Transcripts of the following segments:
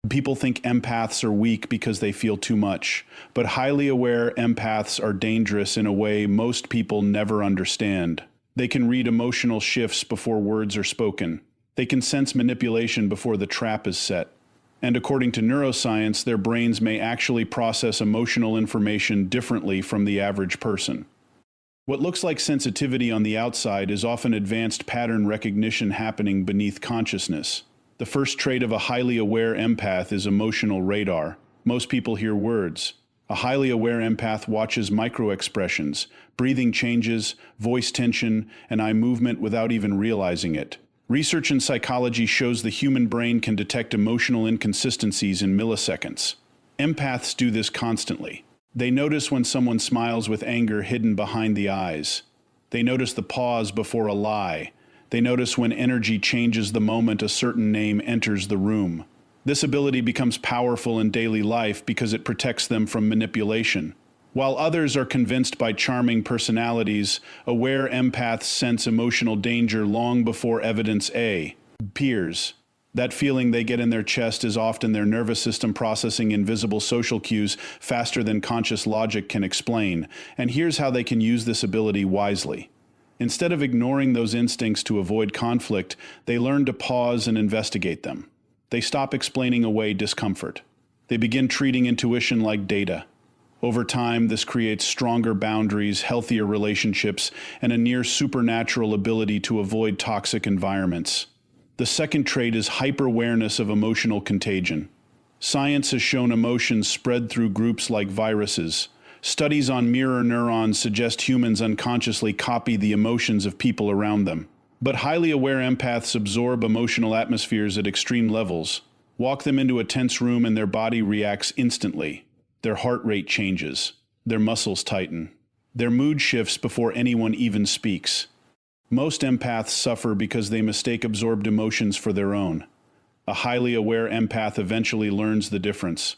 People think empaths are weak because they feel too much, but highly aware empaths are dangerous in a way most people never understand. They can read emotional shifts before words are spoken. They can sense manipulation before the trap is set. And according to neuroscience, their brains may actually process emotional information differently from the average person. What looks like sensitivity on the outside is often advanced pattern recognition happening beneath consciousness. The first trait of a highly aware empath is emotional radar. Most people hear words. A highly aware empath watches micro-expressions, breathing changes, voice tension, and eye movement without even realizing it. Research in psychology shows the human brain can detect emotional inconsistencies in milliseconds. Empaths do this constantly. They notice when someone smiles with anger hidden behind the eyes. They notice the pause before a lie. They notice when energy changes the moment a certain name enters the room. This ability becomes powerful in daily life because it protects them from manipulation. While others are convinced by charming personalities, aware empaths sense emotional danger long before evidence appears. That feeling they get in their chest is often their nervous system processing invisible social cues faster than conscious logic can explain, and here's how they can use this ability wisely. Instead of ignoring those instincts to avoid conflict, they learn to pause and investigate them. They stop explaining away discomfort. They begin treating intuition like data. Over time, this creates stronger boundaries, healthier relationships, and a near supernatural ability to avoid toxic environments. The second trait is hyper-awareness of emotional contagion. Science has shown emotions spread through groups like viruses. Studies on mirror neurons suggest humans unconsciously copy the emotions of people around them. But highly aware empaths absorb emotional atmospheres at extreme levels. Walk them into a tense room and their body reacts instantly. Their heart rate changes. Their muscles tighten. Their mood shifts before anyone even speaks. Most empaths suffer because they mistake absorbed emotions for their own. A highly aware empath eventually learns the difference.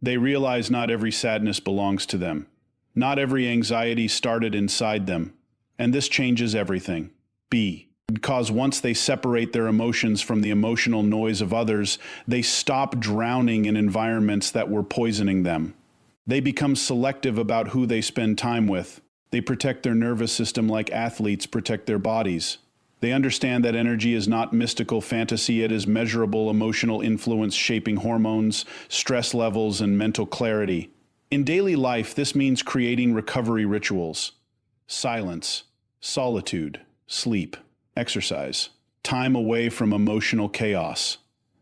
They realize not every sadness belongs to them. Not every anxiety started inside them. And this changes everything. Because once they separate their emotions from the emotional noise of others, they stop drowning in environments that were poisoning them. They become selective about who they spend time with. They protect their nervous system like athletes protect their bodies. They understand that energy is not mystical fantasy, it is measurable emotional influence shaping hormones, stress levels, and mental clarity. In daily life, this means creating recovery rituals. Silence, solitude, sleep, exercise, time away from emotional chaos.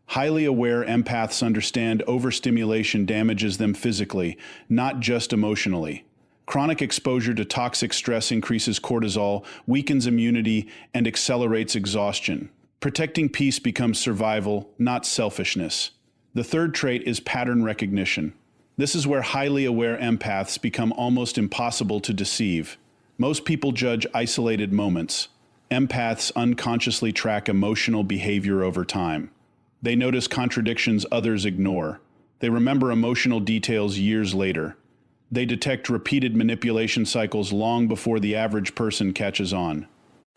Highly aware empaths understand overstimulation damages them physically, not just emotionally. Chronic exposure to toxic stress increases cortisol, weakens immunity, and accelerates exhaustion. Protecting peace becomes survival, not selfishness. The third trait is pattern recognition. This is where highly aware empaths become almost impossible to deceive. Most people judge isolated moments. Empaths unconsciously track emotional behavior over time. They notice contradictions others ignore. They remember emotional details years later. They detect repeated manipulation cycles long before the average person catches on.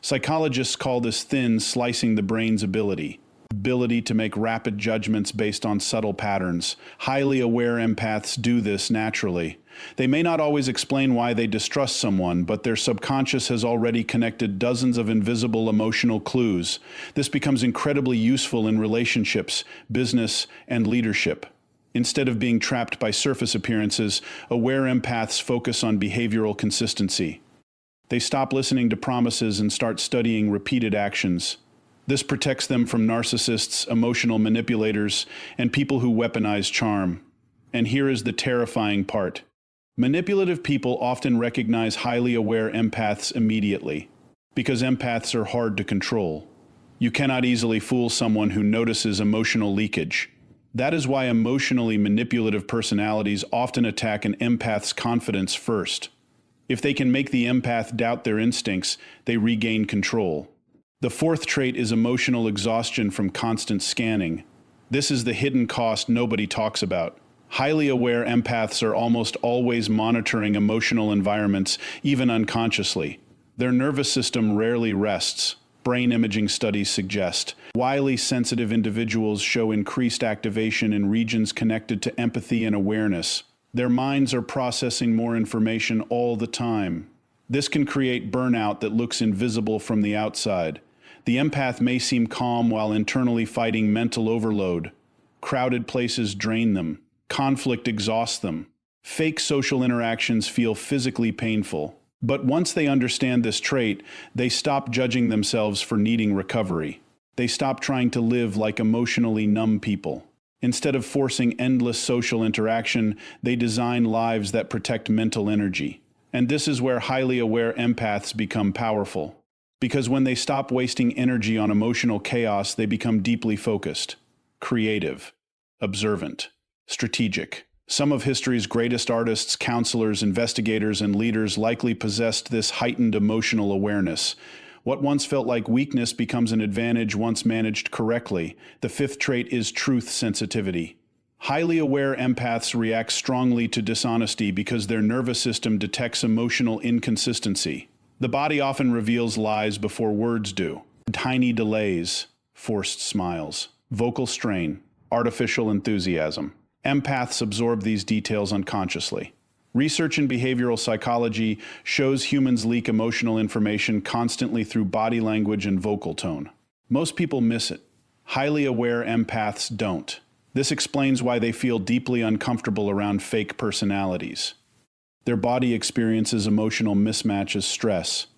Psychologists call this thin slicing the brain's ability to make rapid judgments based on subtle patterns. Highly aware empaths do this naturally. They may not always explain why they distrust someone, but their subconscious has already connected dozens of invisible emotional clues. This becomes incredibly useful in relationships, business, and leadership. Instead of being trapped by surface appearances, aware empaths focus on behavioral consistency. They stop listening to promises and start studying repeated actions. This protects them from narcissists, emotional manipulators, and people who weaponize charm. And here is the terrifying part. Manipulative people often recognize highly aware empaths immediately, because empaths are hard to control. You cannot easily fool someone who notices emotional leakage. That is why emotionally manipulative personalities often attack an empath's confidence first. If they can make the empath doubt their instincts, they regain control. The fourth trait is emotional exhaustion from constant scanning. This is the hidden cost nobody talks about. Highly aware empaths are almost always monitoring emotional environments, even unconsciously. Their nervous system rarely rests. Brain imaging studies suggest Highly sensitive individuals show increased activation in regions connected to empathy and awareness. Their minds are processing more information all the time. This can create burnout that looks invisible from the outside. The empath may seem calm while internally fighting mental overload. Crowded places drain them. Conflict exhausts them. Fake social interactions feel physically painful. But once they understand this trait, they stop judging themselves for needing recovery. They stop trying to live like emotionally numb people. Instead of forcing endless social interaction, they design lives that protect mental energy. And this is where highly aware empaths become powerful. Because when they stop wasting energy on emotional chaos, they become deeply focused, creative, observant, strategic. Some of history's greatest artists, counselors, investigators, and leaders likely possessed this heightened emotional awareness. What once felt like weakness becomes an advantage once managed correctly. The fifth trait is truth sensitivity. Highly aware empaths react strongly to dishonesty because their nervous system detects emotional inconsistency. The body often reveals lies before words do. Tiny delays, forced smiles, vocal strain, artificial enthusiasm. Empaths absorb these details unconsciously. Research in behavioral psychology shows humans leak emotional information constantly through body language and vocal tone. Most people miss it. Highly aware empaths don't. This explains why they feel deeply uncomfortable around fake personalities. Their body experiences emotional mismatch as stress.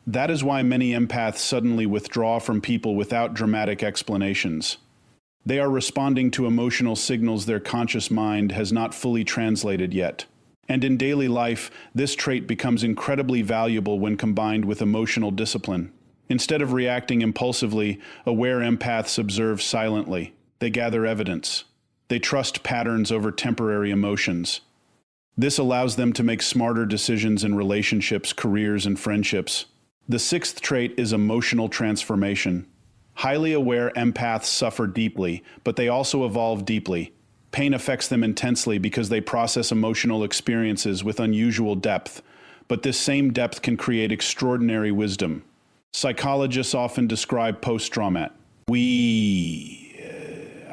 That is why many empaths suddenly withdraw from people without dramatic explanations. They are responding to emotional signals their conscious mind has not fully translated yet. And in daily life, this trait becomes incredibly valuable when combined with emotional discipline. Instead of reacting impulsively, aware empaths observe silently. They gather evidence. They trust patterns over temporary emotions. This allows them to make smarter decisions in relationships, careers, and friendships. The sixth trait is emotional transformation. Highly aware empaths suffer deeply, but they also evolve deeply. Pain affects them intensely because they process emotional experiences with unusual depth, but this same depth can create extraordinary wisdom. Psychologists often describe post-trauma.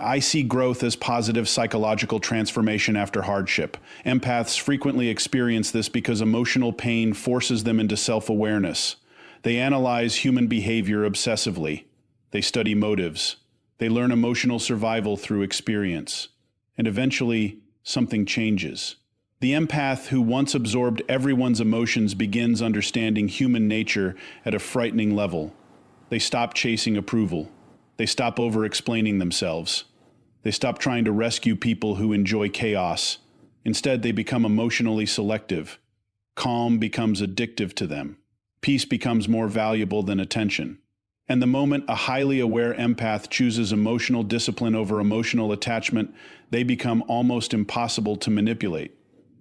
I see growth as positive psychological transformation after hardship. Empaths frequently experience this because emotional pain forces them into self-awareness. They analyze human behavior obsessively. They study motives. They learn emotional survival through experience. And eventually, something changes. The empath who once absorbed everyone's emotions begins understanding human nature at a frightening level. They stop chasing approval. They stop over-explaining themselves. They stop trying to rescue people who enjoy chaos. Instead, they become emotionally selective. Calm becomes addictive to them. Peace becomes more valuable than attention. And the moment a highly aware empath chooses emotional discipline over emotional attachment, they become almost impossible to manipulate.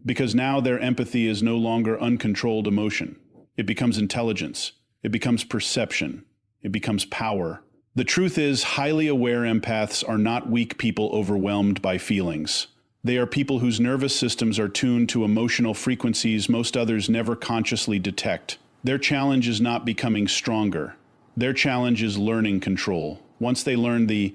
Because now their empathy is no longer uncontrolled emotion. It becomes intelligence. It becomes perception. It becomes power. The truth is, highly aware empaths are not weak people overwhelmed by feelings. They are people whose nervous systems are tuned to emotional frequencies most others never consciously detect. Their challenge is not becoming stronger. Their challenge is learning control. Once they learn the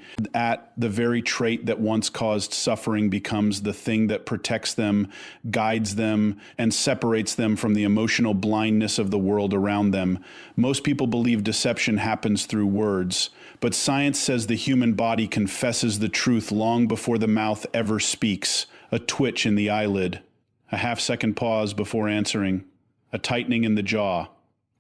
very trait that once caused suffering becomes the thing that protects them, guides them, and separates them from the emotional blindness of the world around them. Most people believe deception happens through words, but science says the human body confesses the truth long before the mouth ever speaks. A twitch in the eyelid, a half-second pause before answering, a tightening in the jaw.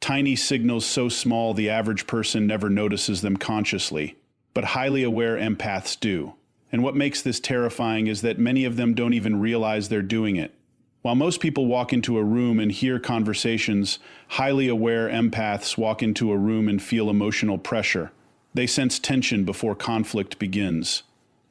Tiny signals so small the average person never notices them consciously, but highly aware empaths do. And what makes this terrifying is that many of them don't even realize they're doing it. While most people walk into a room and hear conversations, highly aware empaths walk into a room and feel emotional pressure. They sense tension before conflict begins.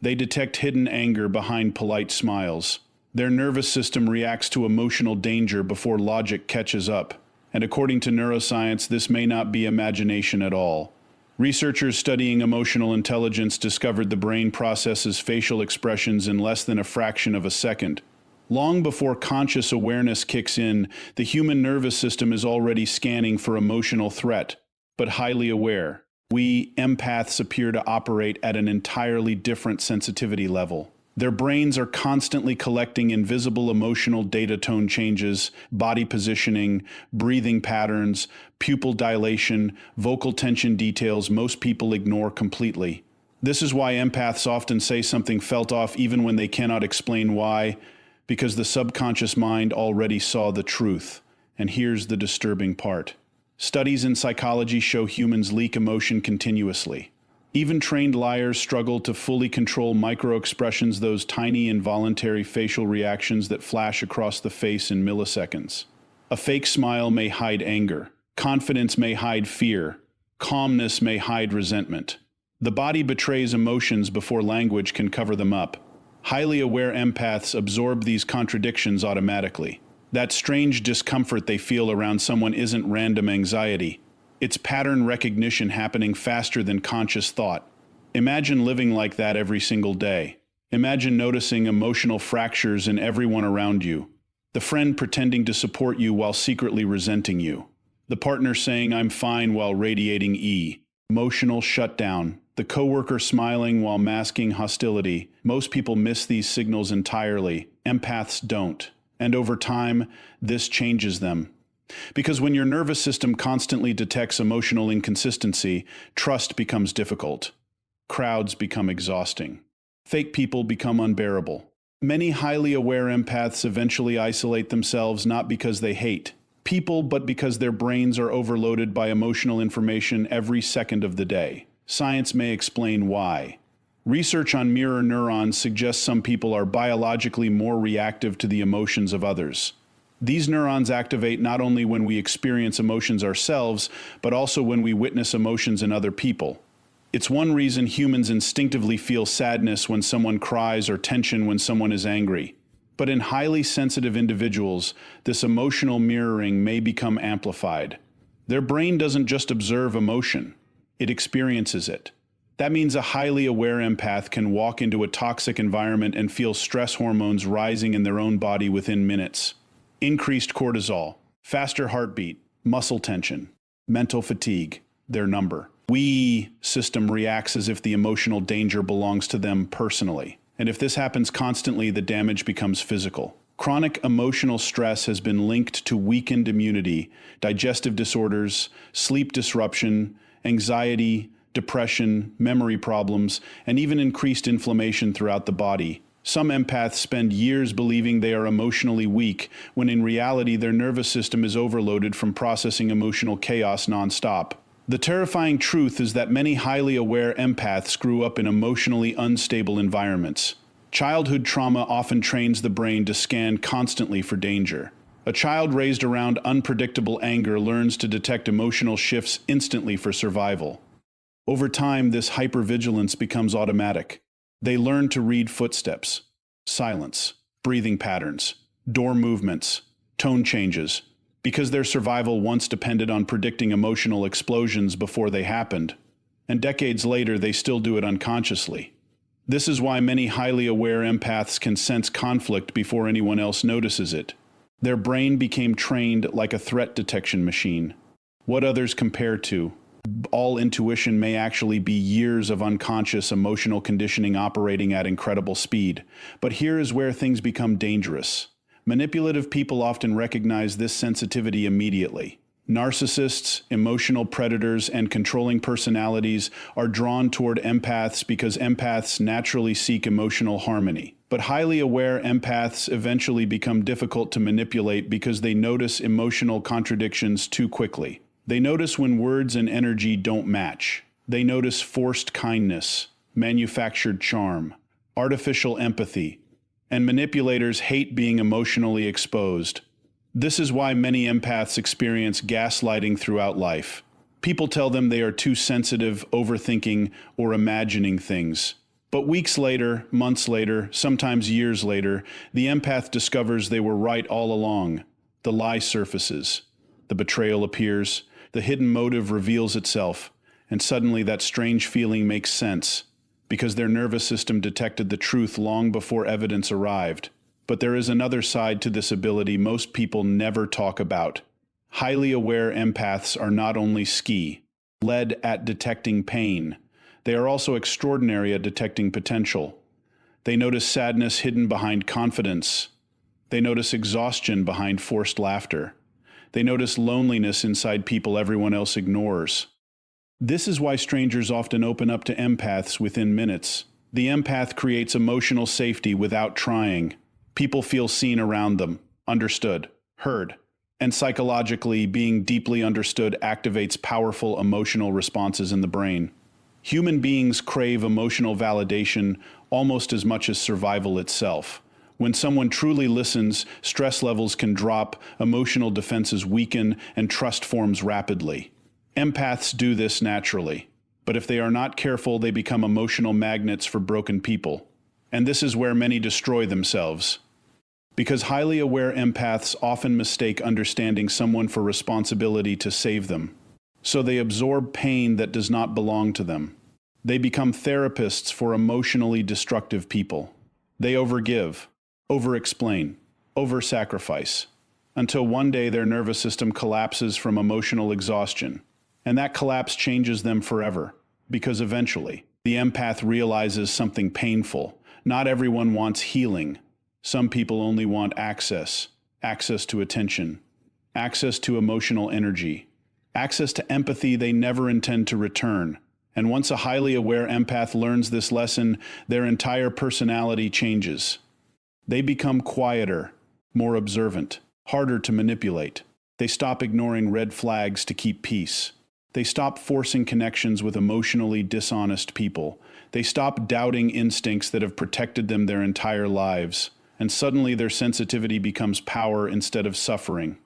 They detect hidden anger behind polite smiles. Their nervous system reacts to emotional danger before logic catches up. And according to neuroscience, this may not be imagination at all. Researchers studying emotional intelligence discovered the brain processes facial expressions in less than a fraction of a second. Long before conscious awareness kicks in, the human nervous system is already scanning for emotional threat, but highly aware. We empaths appear to operate at an entirely different sensitivity level. Their brains are constantly collecting invisible emotional data, tone changes, body positioning, breathing patterns, pupil dilation, vocal tension details most people ignore completely. This is why empaths often say something felt off even when they cannot explain why, because the subconscious mind already saw the truth. And here's the disturbing part. Studies in psychology show humans leak emotion continuously. Even trained liars struggle to fully control micro-expressions, those tiny involuntary facial reactions that flash across the face in milliseconds. A fake smile may hide anger. Confidence may hide fear. Calmness may hide resentment. The body betrays emotions before language can cover them up. Highly aware empaths absorb these contradictions automatically. That strange discomfort they feel around someone isn't random anxiety. It's pattern recognition happening faster than conscious thought. Imagine living like that every single day. Imagine noticing emotional fractures in everyone around you. The friend pretending to support you while secretly resenting you. The partner saying, "I'm fine," while radiating emotional shutdown. The coworker smiling while masking hostility. Most people miss these signals entirely. Empaths don't. And over time, this changes them. Because when your nervous system constantly detects emotional inconsistency, trust becomes difficult. Crowds become exhausting. Fake people become unbearable. Many highly aware empaths eventually isolate themselves not because they hate people, but because their brains are overloaded by emotional information every second of the day. Science may explain why. Research on mirror neurons suggests some people are biologically more reactive to the emotions of others. These neurons activate not only when we experience emotions ourselves, but also when we witness emotions in other people. It's one reason humans instinctively feel sadness when someone cries or tension when someone is angry. But in highly sensitive individuals, this emotional mirroring may become amplified. Their brain doesn't just observe emotion, it experiences it. That means a highly aware empath can walk into a toxic environment and feel stress hormones rising in their own body within minutes. Increased cortisol, faster heartbeat, muscle tension, mental fatigue, their number. We system reacts as if the emotional danger belongs to them personally. And if this happens constantly, the damage becomes physical. Chronic emotional stress has been linked to weakened immunity, digestive disorders, sleep disruption, anxiety, depression, memory problems, and even increased inflammation throughout the body. Some empaths spend years believing they are emotionally weak, when in reality their nervous system is overloaded from processing emotional chaos nonstop. The terrifying truth is that many highly aware empaths grew up in emotionally unstable environments. Childhood trauma often trains the brain to scan constantly for danger. A child raised around unpredictable anger learns to detect emotional shifts instantly for survival. Over time, this hypervigilance becomes automatic. They learn to read footsteps, silence, breathing patterns, door movements, tone changes, because their survival once depended on predicting emotional explosions before they happened, and decades later they still do it unconsciously. This is why many highly aware empaths can sense conflict before anyone else notices it. Their brain became trained like a threat detection machine. What others compare to, all intuition, may actually be years of unconscious emotional conditioning operating at incredible speed. But here is where things become dangerous. Manipulative people often recognize this sensitivity immediately. Narcissists, emotional predators, and controlling personalities are drawn toward empaths because empaths naturally seek emotional harmony. But highly aware empaths eventually become difficult to manipulate because they notice emotional contradictions too quickly. They notice when words and energy don't match. They notice forced kindness, manufactured charm, artificial empathy, and manipulators hate being emotionally exposed. This is why many empaths experience gaslighting throughout life. People tell them they are too sensitive, overthinking, or imagining things. But weeks later, months later, sometimes years later, the empath discovers they were right all along. The lie surfaces. The betrayal appears. The hidden motive reveals itself. And suddenly that strange feeling makes sense, because their nervous system detected the truth long before evidence arrived. But there is another side to this ability most people never talk about. Highly aware empaths are not only led at detecting pain. They are also extraordinary at detecting potential. They notice sadness hidden behind confidence. They notice exhaustion behind forced laughter. They notice loneliness inside people everyone else ignores. This is why strangers often open up to empaths within minutes. The empath creates emotional safety without trying. People feel seen around them, understood, heard. And psychologically, being deeply understood activates powerful emotional responses in the brain. Human beings crave emotional validation almost as much as survival itself. When someone truly listens, stress levels can drop, emotional defenses weaken, and trust forms rapidly. Empaths do this naturally, but if they are not careful, they become emotional magnets for broken people. And this is where many destroy themselves. Because highly aware empaths often mistake understanding someone for responsibility to save them. So they absorb pain that does not belong to them. They become therapists for emotionally destructive people. They overgive, over-explain, over-sacrifice, until one day their nervous system collapses from emotional exhaustion. And that collapse changes them forever, because eventually, the empath realizes something painful. Not everyone wants healing. Some people only want access to attention, access to emotional energy, access to empathy they never intend to return. And once a highly aware empath learns this lesson, their entire personality changes. They become quieter, more observant, harder to manipulate. They stop ignoring red flags to keep peace. They stop forcing connections with emotionally dishonest people. They stop doubting instincts that have protected them their entire lives. And suddenly their sensitivity becomes power instead of suffering.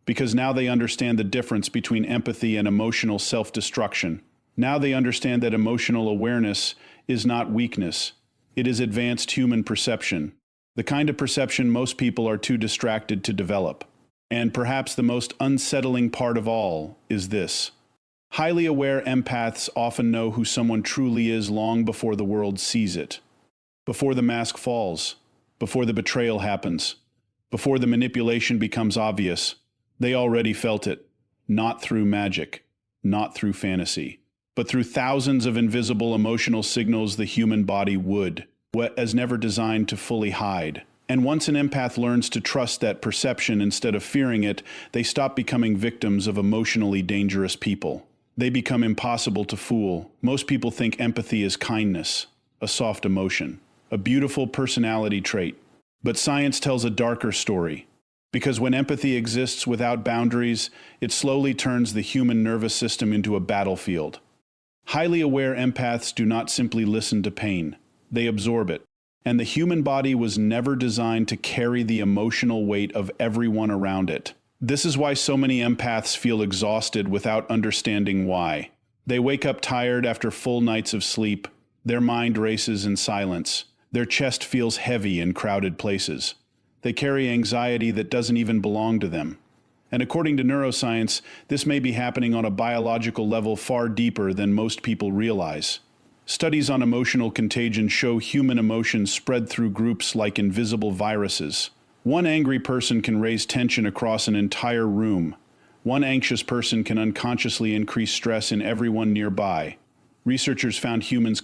Because now they understand the difference between empathy and emotional self-destruction. Now they understand that emotional awareness is not weakness. It is advanced human perception. The kind of perception most people are too distracted to develop. And perhaps the most unsettling part of all is this. Highly aware empaths often know who someone truly is long before the world sees it. Before the mask falls. Before the betrayal happens, before the manipulation becomes obvious, they already felt it, not through magic, not through fantasy, but through thousands of invisible emotional signals the human body would, as never designed to fully hide. And once an empath learns to trust that perception instead of fearing it, they stop becoming victims of emotionally dangerous people. They become impossible to fool. Most people think empathy is kindness, a soft emotion, a beautiful personality trait. But science tells a darker story. Because when empathy exists without boundaries, it slowly turns the human nervous system into a battlefield. Highly aware empaths do not simply listen to pain. They absorb it. And the human body was never designed to carry the emotional weight of everyone around it. This is why so many empaths feel exhausted without understanding why. They wake up tired after full nights of sleep. Their mind races in silence. Their chest feels heavy in crowded places. They carry anxiety that doesn't even belong to them. And according to neuroscience, this may be happening on a biological level far deeper than most people realize. Studies on emotional contagion show human emotions spread through groups like invisible viruses. One angry person can raise tension across an entire room. One anxious person can unconsciously increase stress in everyone nearby. Researchers found humans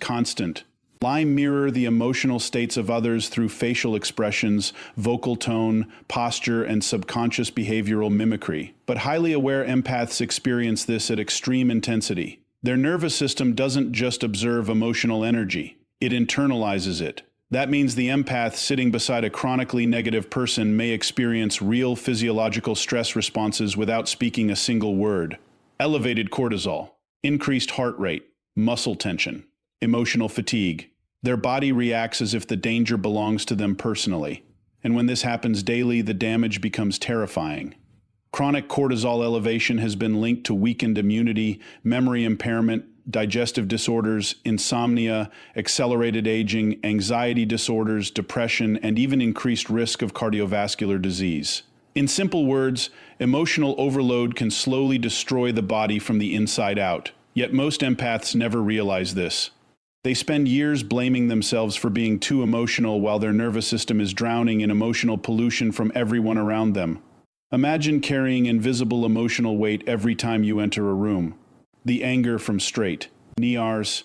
mirror the emotional states of others through facial expressions, vocal tone, posture, and subconscious behavioral mimicry. But highly aware empaths experience this at extreme intensity. Their nervous system doesn't just observe emotional energy, it internalizes it. That means the empath sitting beside a chronically negative person may experience real physiological stress responses without speaking a single word. Elevated cortisol, increased heart rate, muscle tension, emotional fatigue. Their body reacts as if the danger belongs to them personally. And when this happens daily, the damage becomes terrifying. Chronic cortisol elevation has been linked to weakened immunity, memory impairment, digestive disorders, insomnia, accelerated aging, anxiety disorders, depression, and even increased risk of cardiovascular disease. In simple words, emotional overload can slowly destroy the body from the inside out. Yet most empaths never realize this. They spend years blaming themselves for being too emotional while their nervous system is drowning in emotional pollution from everyone around them. Imagine carrying invisible emotional weight every time you enter a room. the anger from straight, NERs,